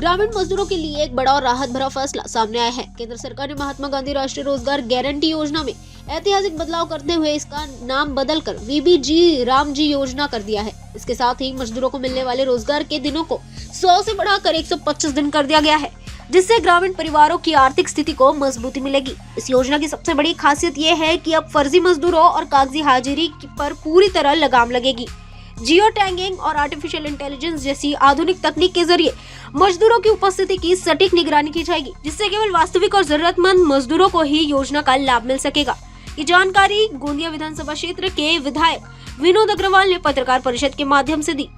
ग्रामीण मजदूरों के लिए एक बड़ा और राहत भरा फैसला सामने आया है। केंद्र सरकार ने महात्मा गांधी राष्ट्रीय रोजगार गारंटी योजना में ऐतिहासिक बदलाव करते हुए इसका नाम बदलकर वीबीजी रामजी योजना कर दिया है। इसके साथ ही मजदूरों को मिलने वाले रोजगार के दिनों को 100 से बढ़ाकर 125 दिन कर दिया गया है, जिससे ग्रामीण परिवारों की आर्थिक स्थिति को मजबूती मिलेगी। इस योजना की सबसे बड़ी खासियत ये है कि अब फर्जी मजदूरों और कागजी हाजिरी पर पूरी तरह लगाम लगेगी। जियो टैगिंग और आर्टिफिशियल इंटेलिजेंस जैसी आधुनिक तकनीक के जरिए मजदूरों की उपस्थिति की सटीक निगरानी की जाएगी, जिससे केवल वास्तविक और जरूरतमंद मजदूरों को ही योजना का लाभ मिल सकेगा। ये जानकारी गोंदिया विधानसभा क्षेत्र के विधायक विनोद अग्रवाल ने पत्रकार परिषद के माध्यम से दी।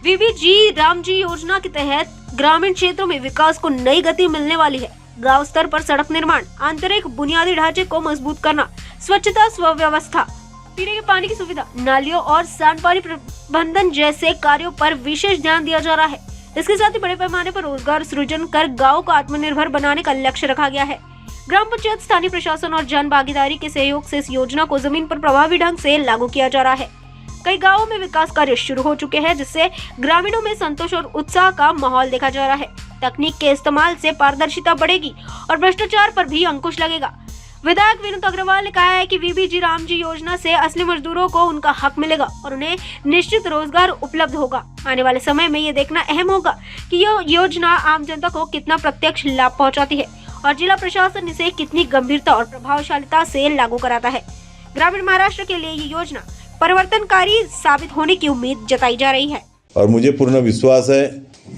वीबीजी रामजी योजना के तहत ग्रामीण क्षेत्रों में विकास को नई गति मिलने वाली है। गांव स्तर पर सड़क निर्माण, आंतरिक बुनियादी ढांचे को मजबूत करना, स्वच्छता, स्वव्यवस्था, पीने के पानी की सुविधा, नालियों और सांडपानी प्रबंधन जैसे कार्यों पर विशेष ध्यान दिया जा रहा है। इसके साथ ही बड़े पैमाने पर रोजगार सृजन कर गांव को आत्मनिर्भर बनाने का लक्ष्य रखा गया है। ग्राम पंचायत, स्थानीय प्रशासन और जन भागीदारी के सहयोग से इस योजना को जमीन पर प्रभावी ढंग से लागू किया जा रहा है। कई गांवों में विकास कार्य शुरू हो चुके हैं, जिससे ग्रामीणों में संतोष और उत्साह का माहौल देखा जा रहा है। तकनीक के इस्तेमाल से पारदर्शिता बढ़ेगी और भ्रष्टाचार पर भी अंकुश लगेगा। विधायक विनोद अग्रवाल ने कहा है कि वीबीजी रामजी योजना से असली मजदूरों को उनका हक मिलेगा और उन्हें निश्चित रोजगार उपलब्ध होगा। आने वाले समय में ये देखना अहम होगा कि यह योजना आम जनता को कितना प्रत्यक्ष लाभ पहुंचाती है और जिला प्रशासन इसे कितनी गंभीरता और प्रभावशालिता से लागू कराता है। ग्रामीण महाराष्ट्र के लिए ये योजना परिवर्तनकारी साबित होने की उम्मीद जताई जा रही है और मुझे पूर्ण विश्वास है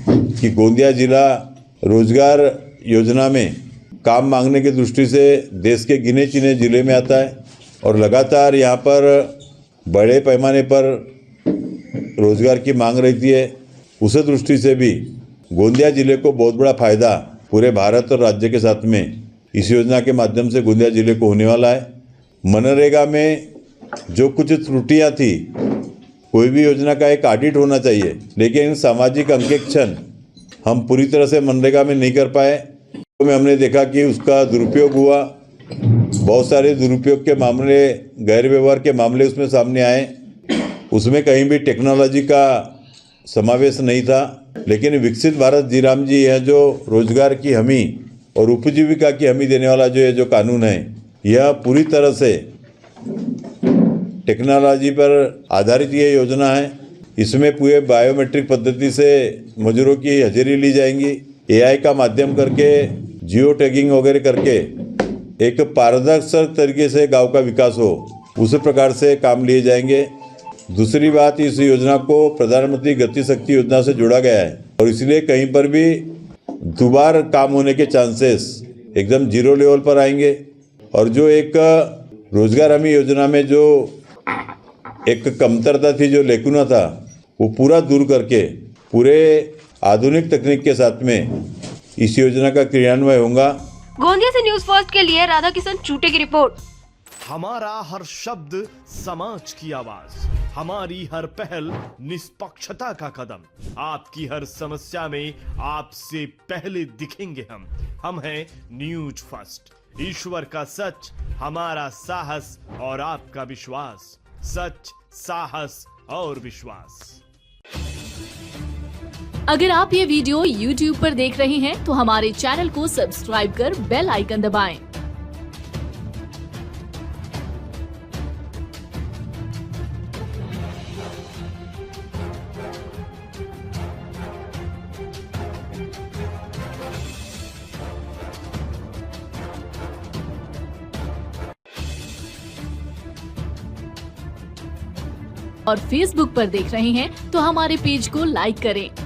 कि गोंदिया जिला रोजगार योजना में काम मांगने की दृष्टि से देश के गिने चुने जिले में आता है और लगातार यहाँ पर बड़े पैमाने पर रोजगार की मांग रहती है। उस दृष्टि से भी गोंदिया जिले को बहुत बड़ा फायदा पूरे भारत और राज्य के साथ में इस योजना के माध्यम से गोंदिया जिले को होने वाला है। मनरेगा में जो कुछ त्रुटियाँ थी, कोई भी योजना का एक ऑडिट होना चाहिए, लेकिन सामाजिक अंकेक्षण हम पूरी तरह से मनरेगा में नहीं कर पाए। तो में हमने देखा कि उसका दुरुपयोग हुआ, बहुत सारे दुरुपयोग के मामले, गैर व्यवहार के मामले उसमें सामने आए। उसमें कहीं भी टेक्नोलॉजी का समावेश नहीं था। लेकिन विकसित भारत जी राम जी है जो रोजगार की हमी और उपजीविका की हमी देने वाला जो कानून है, यह पूरी तरह से टेक्नोलॉजी पर आधारित ये योजना है। इसमें पूरे बायोमेट्रिक पद्धति से मजदूरों की हाजिरी ली जाएंगी। एआई का माध्यम करके, जियो टैगिंग वगैरह करके एक पारदर्शी तरीके से गांव का विकास हो, उस प्रकार से काम लिए जाएंगे। दूसरी बात, इस योजना को प्रधानमंत्री गति शक्ति योजना से जोड़ा गया है और इसलिए कहीं पर भी दोबारा काम होने के चांसेस एकदम जीरो लेवल पर आएंगे। और जो एक रोजगार हमी योजना में जो एक कमतरता थी, जो लेकुना था, वो पूरा दूर करके पूरे आधुनिक तकनीक के साथ में इस योजना का क्रियान्वयन होगा। गोंदिया से न्यूज़ फर्स्ट के लिए राधा किशन चूटे की रिपोर्ट। हमारा हर शब्द समाज की आवाज, हमारी हर पहल निष्पक्षता का कदम। आपकी हर समस्या में आपसे पहले दिखेंगे हम हैं न्यूज़ फर्स्ट। ईश्वर का सच, हमारा साहस और आपका विश्वास। सच, साहस और विश्वास। अगर आप ये वीडियो YouTube पर देख रहे हैं तो हमारे चैनल को सब्सक्राइब कर बेल आइकन दबाएं। और Facebook पर देख रहे हैं तो हमारे पेज को लाइक करें।